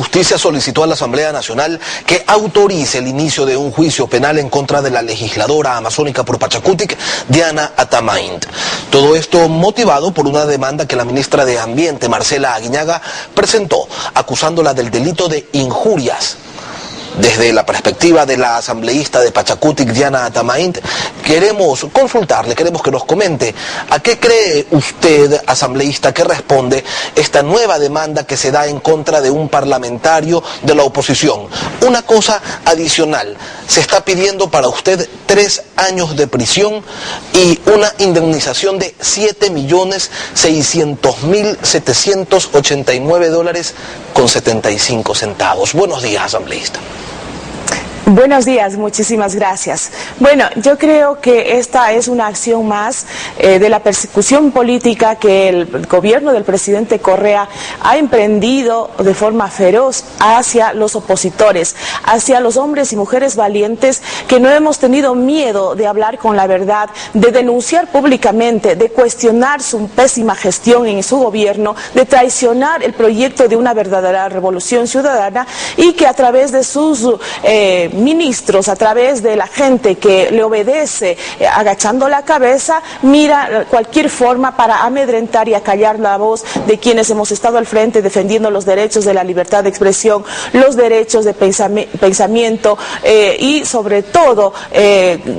Justicia solicitó a la Asamblea Nacional que autorice el inicio de un juicio penal en contra de la legisladora amazónica por Pachacutic, Diana Atamaint. Todo esto motivado por una demanda que la ministra de Ambiente, Marcela Aguiñaga, presentó, acusándola del delito de injurias. Desde la perspectiva de la asambleísta de Pachacutic, Diana Atamaint, queremos consultarle, queremos que nos comente a qué cree usted, asambleísta, que responde esta nueva demanda que se da en contra de un parlamentario de la oposición. Una cosa adicional, se está pidiendo para usted 3 años de prisión y una indemnización de $7.600.789.75. Buenos días, asambleísta. Buenos días, muchísimas gracias. Bueno, yo creo que esta es una acción más de la persecución política que el gobierno del presidente Correa ha emprendido de forma feroz hacia los opositores, hacia los hombres y mujeres valientes que no hemos tenido miedo de hablar con la verdad, de denunciar públicamente, de cuestionar su pésima gestión en su gobierno, de traicionar el proyecto de una verdadera revolución ciudadana y que a través de sus ministros, a través de la gente que le obedece agachando la cabeza, mira cualquier forma para amedrentar y acallar la voz de quienes hemos estado al frente defendiendo los derechos de la libertad de expresión, los derechos de pensamiento y sobre todo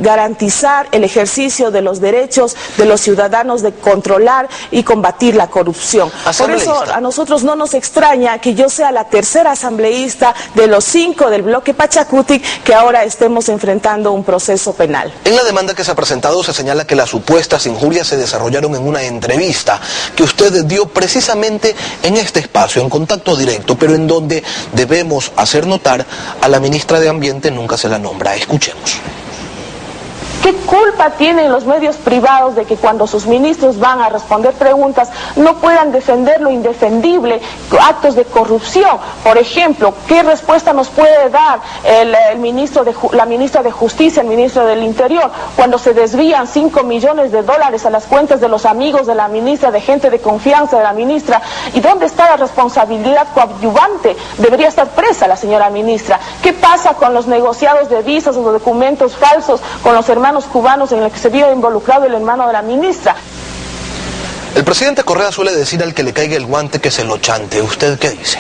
garantizar el ejercicio de los derechos de los ciudadanos de controlar y combatir la corrupción. Por eso a nosotros no nos extraña que yo sea la tercera asambleísta de los 5 del bloque Pachacutic que ahora estemos enfrentando un proceso penal. En la demanda que se ha presentado se señala que las supuestas injurias se desarrollaron en una entrevista que usted dio precisamente en este espacio, en contacto directo, pero en donde debemos hacer notar a la ministra de Ambiente nunca se la nombra. Escuchemos. ¿Qué culpa tienen los medios privados de que cuando sus ministros van a responder preguntas no puedan defender lo indefendible, actos de corrupción? Por ejemplo, ¿qué respuesta nos puede dar la ministra de Justicia, el ministro del Interior, cuando se desvían $5 millones a las cuentas de los amigos de la ministra, de gente de confianza de la ministra? ¿Y dónde está la responsabilidad coadyuvante? Debería estar presa la señora ministra. ¿Qué pasa con los negociados de visas o de documentos falsos con los hermanos cubanos en el que se vio involucrado el hermano de la ministra? El presidente Correa suele decir al que le caiga el guante que se lo chante. ¿Usted qué dice?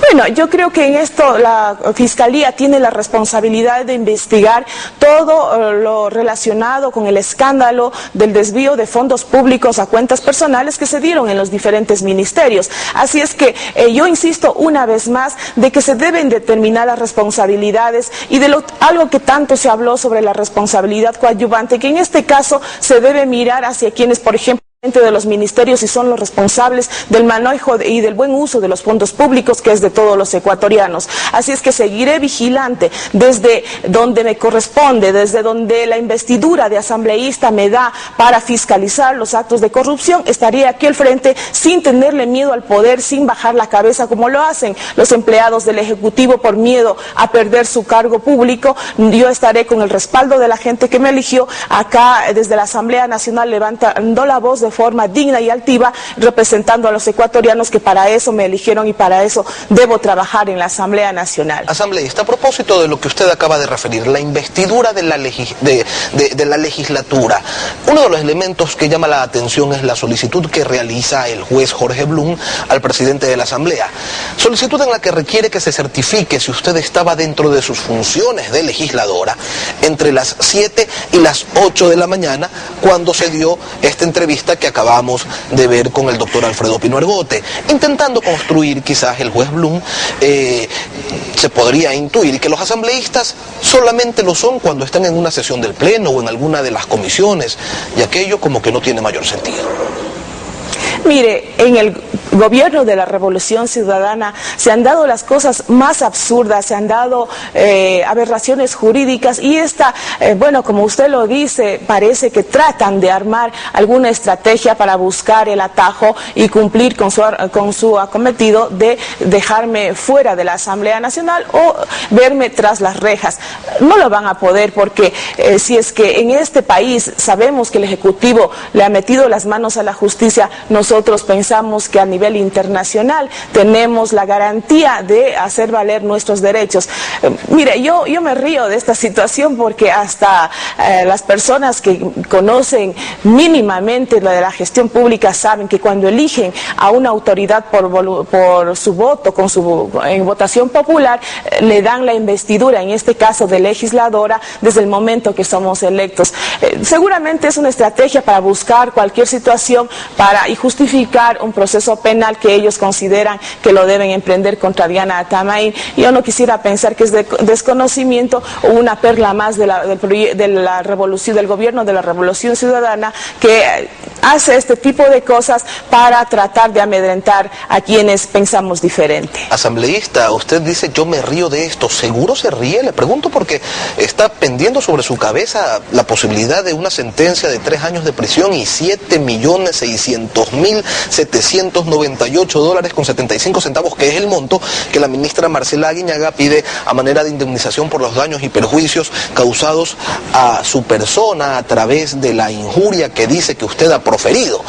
Bueno, yo creo que en esto la Fiscalía tiene la responsabilidad de investigar todo lo relacionado con el escándalo del desvío de fondos públicos a cuentas personales que se dieron en los diferentes ministerios. Así es que yo insisto una vez más de que se deben determinar las responsabilidades y de algo que tanto se habló sobre la responsabilidad coadyuvante, que en este caso se debe mirar hacia quienes, por ejemplo, de los ministerios y son los responsables del manejo y del buen uso de los fondos públicos, que es de todos los ecuatorianos. Así es que seguiré vigilante desde donde me corresponde, desde donde la investidura de asambleísta me da para fiscalizar los actos de corrupción. Estaré aquí al frente sin tenerle miedo al poder, sin bajar la cabeza como lo hacen los empleados del Ejecutivo por miedo a perder su cargo público. Yo estaré con el respaldo de la gente que me eligió acá desde la Asamblea Nacional, levantando la voz de forma digna y altiva, representando a los ecuatorianos que para eso me eligieron y para eso debo trabajar en la Asamblea Nacional. Asambleísta, a propósito de lo que usted acaba de referir, la investidura de la legislatura, uno de los elementos que llama la atención es la solicitud que realiza el juez Jorge Blum al presidente de la Asamblea. Solicitud en la que requiere que se certifique si usted estaba dentro de sus funciones de legisladora entre las 7 y las 8 de la mañana cuando se dio esta entrevista que acabamos de ver con el doctor Alfredo Pino Argote, intentando construir quizás el juez Blum, se podría intuir que los asambleístas solamente lo son cuando están en una sesión del Pleno o en alguna de las comisiones, y aquello como que no tiene mayor sentido. Mire, en el gobierno de la Revolución Ciudadana se han dado las cosas más absurdas, se han dado aberraciones jurídicas y bueno, como usted lo dice, parece que tratan de armar alguna estrategia para buscar el atajo y cumplir con su acometido de dejarme fuera de la Asamblea Nacional o verme tras las rejas. No lo van a poder porque si es que en este país sabemos que el Ejecutivo le ha metido las manos a la justicia, nosotros nosotros pensamos que a nivel internacional tenemos la garantía de hacer valer nuestros derechos. Mire, yo me río de esta situación porque hasta las personas que conocen mínimamente lo de la gestión pública saben que cuando eligen a una autoridad por su voto, en votación popular, le dan la investidura, en este caso de legisladora, desde el momento que somos electos. Seguramente es una estrategia para buscar cualquier situación y justificar un proceso penal que ellos consideran que lo deben emprender contra Diana Atamaín. Yo no quisiera pensar que es de desconocimiento o una perla más de la revolución, del gobierno de la Revolución Ciudadana, que hace este tipo de cosas para tratar de amedrentar a quienes pensamos diferente. Asambleísta, usted dice yo me río de esto. ¿Seguro se ríe? Le pregunto porque está pendiendo sobre su cabeza la posibilidad de una sentencia de 3 años de prisión y $7.600.798.75, que es el monto que la ministra Marcela Aguiñaga pide a manera de indemnización por los daños y perjuicios causados a su persona a través de la injuria que dice que usted ha proferido.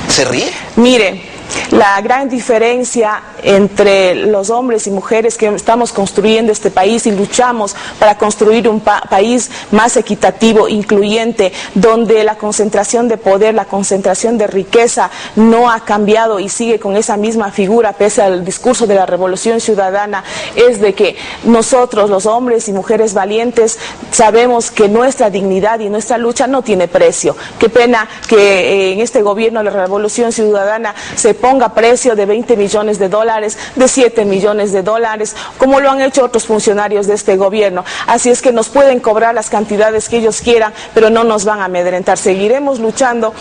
¿Se ríe? Mire, la gran diferencia entre los hombres y mujeres que estamos construyendo este país y luchamos para construir un país más equitativo, incluyente, donde la concentración de poder, la concentración de riqueza no ha cambiado y sigue con esa misma figura pese al discurso de la Revolución Ciudadana, es de que nosotros, los hombres y mujeres valientes, sabemos que nuestra dignidad y nuestra lucha no tiene precio. Qué pena que en este gobierno de la Revolución Ciudadana se ponga precio de $20 millones, de $7 millones, como lo han hecho otros funcionarios de este gobierno. Así es que nos pueden cobrar las cantidades que ellos quieran, pero no nos van a amedrentar. Seguiremos luchando.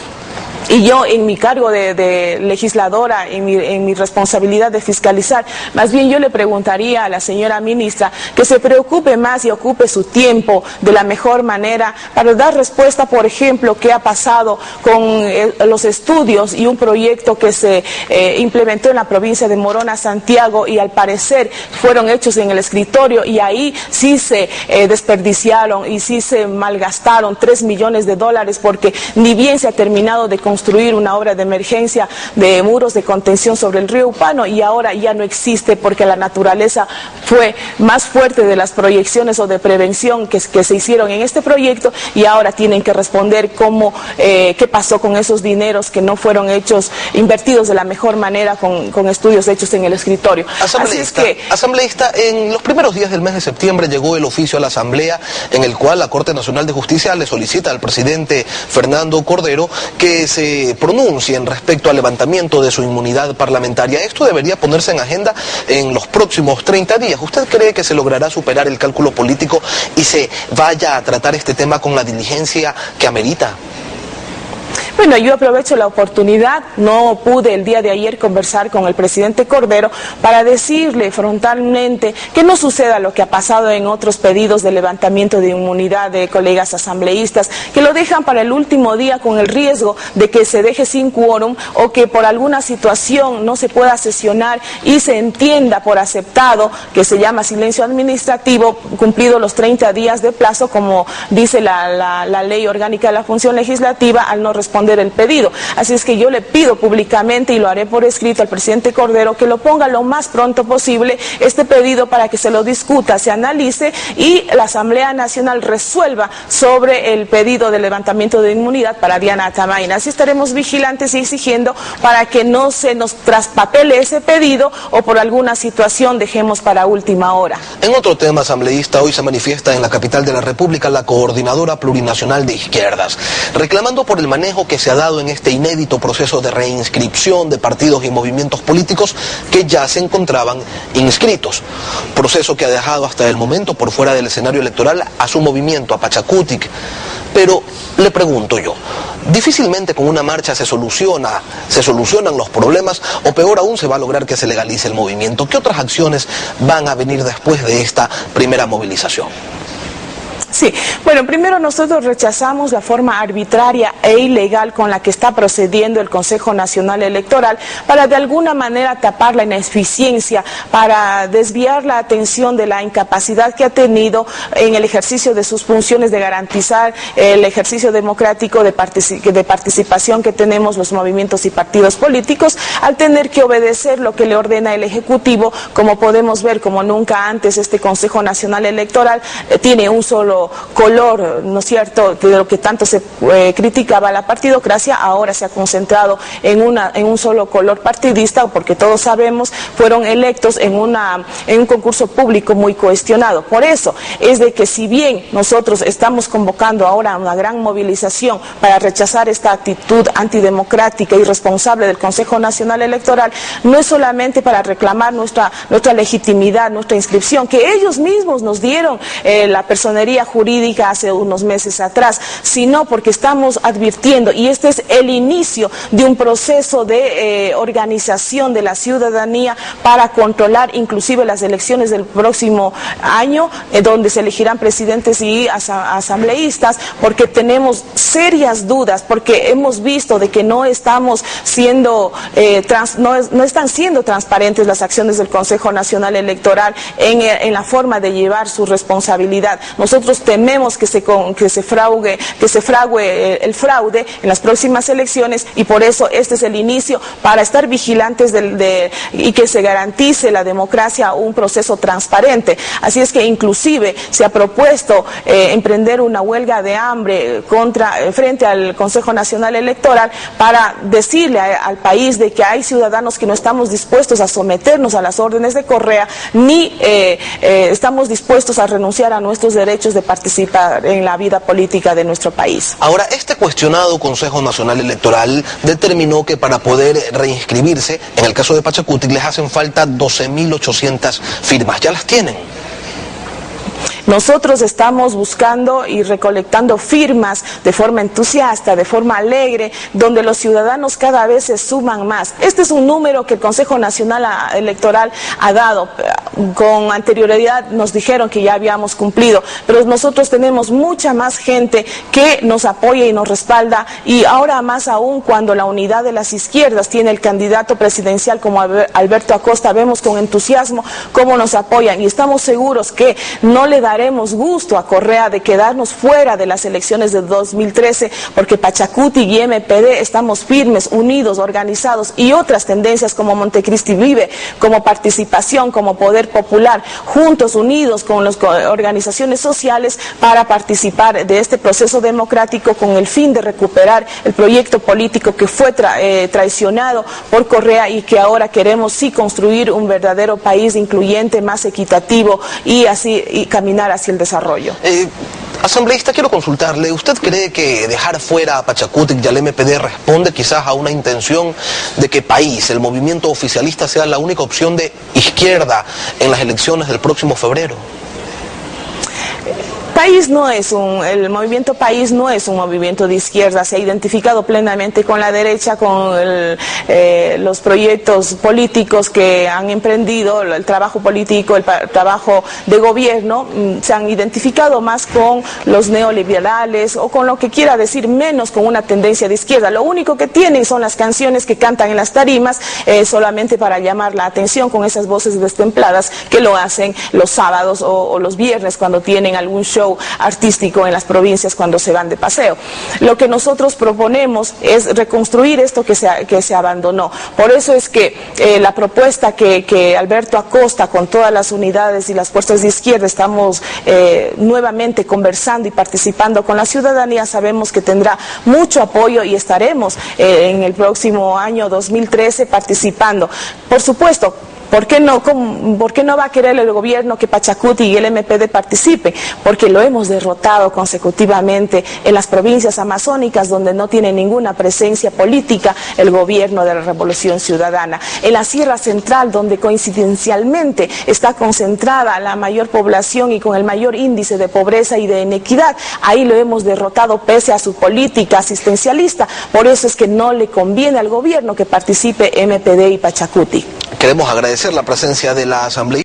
Y yo, en mi cargo de legisladora, en mi responsabilidad de fiscalizar, más bien yo le preguntaría a la señora ministra que se preocupe más y ocupe su tiempo de la mejor manera para dar respuesta, por ejemplo, qué ha pasado con los estudios y un proyecto que se implementó en la provincia de Morona, Santiago, y al parecer fueron hechos en el escritorio y ahí sí se desperdiciaron y sí se malgastaron $3 millones, porque ni bien se ha terminado de construir una obra de emergencia de muros de contención sobre el río Upano y ahora ya no existe porque la naturaleza fue más fuerte de las proyecciones o de prevención que se hicieron en este proyecto y ahora tienen que responder qué pasó con esos dineros que no fueron invertidos de la mejor manera con estudios hechos en el escritorio. Asambleísta, en los primeros días del mes de septiembre llegó el oficio a la Asamblea en el cual la Corte Nacional de Justicia le solicita al presidente Fernando Cordero que se pronuncien respecto al levantamiento de su inmunidad parlamentaria. Esto debería ponerse en agenda en los próximos 30 días. ¿Usted cree que se logrará superar el cálculo político y se vaya a tratar este tema con la diligencia que amerita? Bueno, yo aprovecho la oportunidad, no pude el día de ayer conversar con el presidente Cordero para decirle frontalmente que no suceda lo que ha pasado en otros pedidos de levantamiento de inmunidad de colegas asambleístas, que lo dejan para el último día con el riesgo de que se deje sin quórum o que por alguna situación no se pueda sesionar y se entienda por aceptado, que se llama silencio administrativo, cumplido los 30 días de plazo, como dice la ley orgánica de la función legislativa, al no responder el pedido. Así es que yo le pido públicamente, y lo haré por escrito al presidente Cordero, que lo ponga lo más pronto posible este pedido para que se lo discuta, se analice y la Asamblea Nacional resuelva sobre el pedido de levantamiento de inmunidad para Diana Atamaín. Así estaremos vigilantes y exigiendo para que no se nos traspapele ese pedido o por alguna situación dejemos para última hora. En otro tema, asambleísta, hoy se manifiesta en la capital de la República la Coordinadora Plurinacional de Izquierdas, reclamando por el manejo que se ha dado en este inédito proceso de reinscripción de partidos y movimientos políticos que ya se encontraban inscritos. Proceso que ha dejado hasta el momento por fuera del escenario electoral a su movimiento, a Pachacutic. Pero le pregunto yo, difícilmente con una marcha se solucionan los problemas, o peor aún se va a lograr que se legalice el movimiento. ¿Qué otras acciones van a venir después de esta primera movilización? Sí, bueno, primero nosotros rechazamos la forma arbitraria e ilegal con la que está procediendo el Consejo Nacional Electoral para de alguna manera tapar la ineficiencia, para desviar la atención de la incapacidad que ha tenido en el ejercicio de sus funciones de garantizar el ejercicio democrático de participación que tenemos los movimientos y partidos políticos, al tener que obedecer lo que le ordena el Ejecutivo. Como podemos ver, como nunca antes, este Consejo Nacional Electoral tiene un solo color, ¿no es cierto?, de lo que tanto se criticaba la partidocracia, ahora se ha concentrado en un solo color partidista, porque todos sabemos, fueron electos en un concurso público muy cuestionado. Por eso es de que, si bien nosotros estamos convocando ahora una gran movilización para rechazar esta actitud antidemocrática y irresponsable del Consejo Nacional Electoral, no es solamente para reclamar nuestra legitimidad, nuestra inscripción, que ellos mismos nos dieron la personería jurídica hace unos meses atrás, sino porque estamos advirtiendo, y este es el inicio de un proceso de organización de la ciudadanía para controlar inclusive las elecciones del próximo año, donde se elegirán presidentes y asambleístas, porque tenemos serias dudas, porque hemos visto de que no estamos siendo no están siendo transparentes las acciones del Consejo Nacional Electoral en la forma de llevar su responsabilidad. Nosotros tememos que se frague el fraude en las próximas elecciones, y por eso este es el inicio para estar vigilantes y que se garantice la democracia, un proceso transparente. Así es que inclusive se ha propuesto emprender una huelga de hambre frente al Consejo Nacional Electoral para decirle al país de que hay ciudadanos que no estamos dispuestos a someternos a las órdenes de Correa, ni estamos dispuestos a renunciar a nuestros derechos de participar en la vida política de nuestro país. Ahora, este cuestionado Consejo Nacional Electoral determinó que para poder reinscribirse, en el caso de Pachacutic, les hacen falta 12.800 firmas. ¿Ya las tienen? Nosotros estamos buscando y recolectando firmas de forma entusiasta, de forma alegre, donde los ciudadanos cada vez se suman más. Este es un número que el Consejo Nacional Electoral ha dado. Con anterioridad nos dijeron que ya habíamos cumplido, pero nosotros tenemos mucha más gente que nos apoya y nos respalda, y ahora más aún cuando la unidad de las izquierdas tiene el candidato presidencial como Alberto Acosta, vemos con entusiasmo cómo nos apoyan, y estamos seguros que no le daremos gusto a Correa de quedarnos fuera de las elecciones de 2013, porque Pachacutic y MPD estamos firmes, unidos, organizados, y otras tendencias como Montecristi Vive, como Participación, como Poder Popular, juntos, unidos con las organizaciones sociales para participar de este proceso democrático con el fin de recuperar el proyecto político que fue traicionado por Correa, y que ahora queremos sí construir un verdadero país incluyente, más equitativo, y así caminar hacia el desarrollo. Asambleísta, quiero consultarle, ¿usted cree que dejar fuera a Pachacutic y al MPD responde quizás a una intención de que País, el movimiento oficialista, sea la única opción de izquierda en las elecciones del próximo febrero? El movimiento País no es un movimiento de izquierda, se ha identificado plenamente con la derecha, con los proyectos políticos que han emprendido, el trabajo político, el trabajo de gobierno, se han identificado más con los neoliberales, o con lo que quiera decir, menos con una tendencia de izquierda. Lo único que tienen son las canciones que cantan en las tarimas, solamente para llamar la atención, con esas voces destempladas que lo hacen los sábados o los viernes cuando tienen algún show artístico en las provincias, cuando se van de paseo. Lo que nosotros proponemos es reconstruir esto que se abandonó. Por eso es que la propuesta que Alberto Acosta, con todas las unidades y las fuerzas de izquierda, estamos nuevamente conversando y participando con la ciudadanía, sabemos que tendrá mucho apoyo, y estaremos en el próximo año 2013 participando. Por supuesto, ¿por qué no va a querer el gobierno que Pachacutic y el MPD participen? Porque lo hemos derrotado consecutivamente en las provincias amazónicas, donde no tiene ninguna presencia política el gobierno de la Revolución Ciudadana. En la Sierra Central, donde coincidencialmente está concentrada la mayor población y con el mayor índice de pobreza y de inequidad, ahí lo hemos derrotado pese a su política asistencialista. Por eso es que no le conviene al gobierno que participe MPD y Pachacutic. Queremos agradecer la presencia de la Asamblea.